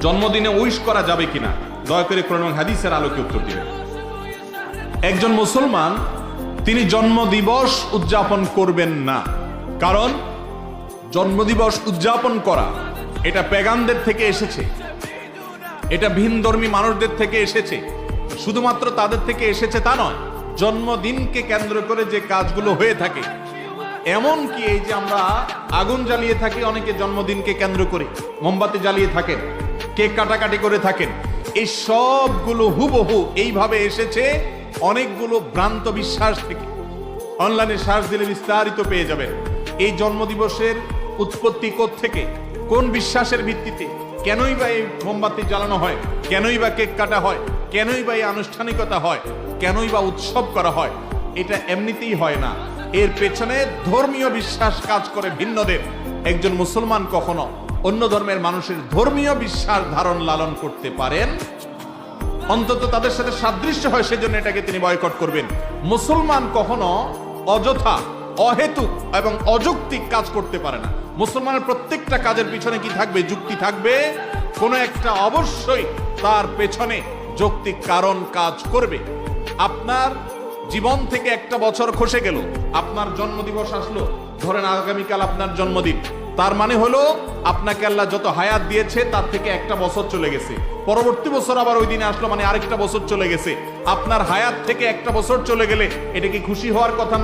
জন্মদিনে উইশ করা যাবে কিনা, দয়া করে কোরআন এবং হাদিসের আলোকে উত্তর দিবেন। একজন মুসলমান তিনি জন্মদিবস উদযাপন করবেন না, কারণ জন্মদিবস উদযাপন করা এটা পেগানদের থেকে এসেছে, এটা ভিনধর্মী মানুষদের থেকে এসেছে। শুধুমাত্র তাদের থেকে এসেছে তা নয়, জন্মদিনকে কেন্দ্র করে যে কাজগুলো হয়ে থাকে, এমন কি এই যে আমরা আগুন জ্বালিয়ে থাকি, অনেকে জন্মদিনকে কেন্দ্র করে মোমবাতি জ্বালিয়ে থাকেন, কেক কাটাকাটি করে থাকেন, এই সবগুলো হুবহু এইভাবে এসেছে অনেকগুলো ভ্রান্ত বিশ্বাস থেকে। অনলাইনে সার্চ দিলে বিস্তারিত পেয়ে যাবেন এই জন্মদিবসের উৎপত্তি থেকে, কোন বিশ্বাসের ভিত্তিতে, কেনই বা এই মোমবাতি জ্বালানো হয়, কেনই বা কেক কাটা হয়, কেনই বা এই আনুষ্ঠানিকতা হয়, কেনই বা উৎসব করা হয়। এটা এমনিতেই হয় না, এর পেছনে ধর্মীয় বিশ্বাস কাজ করে ভিন্নদের। একজন মুসলমান কখনো অন্য ধর্মের মানুষের ধর্মীয় বিশ্বাস ধারণ লালন করতে পারেন, অন্তত তাদের সাথে সাদৃশ্য হয় সেজন্য এটাকে তিনি বয়কট করবেন। মুসলমান কখনো অযথা, অহেতুক এবং অযৌক্তিক কাজ করতে পারে না। মুসলমানের প্রত্যেকটা কাজের পিছনে কি থাকবে? যুক্তি থাকবে, কোনো একটা অবশ্যই তার পেছনে যৌক্তিক কারণ কাজ করবে। আপনার জীবন থেকে একটা বছর খসে গেল, আপনার জন্মদিবস আসলো, ধরেন আগামীকাল আপনার জন্মদিন, তার মানে হলো আপনাকে আল্লাহ যত হায়াত দিয়েছে তার থেকে একটা বছর চলে গেছে, পরবর্তী বছর আবার ওই দিনে আসলো, মানে আরেকটা বছর চলে গেছে। আপনার হায়াত থেকে একটা বছর চলে গেলে এটা কি খুশি হওয়ার কথা না?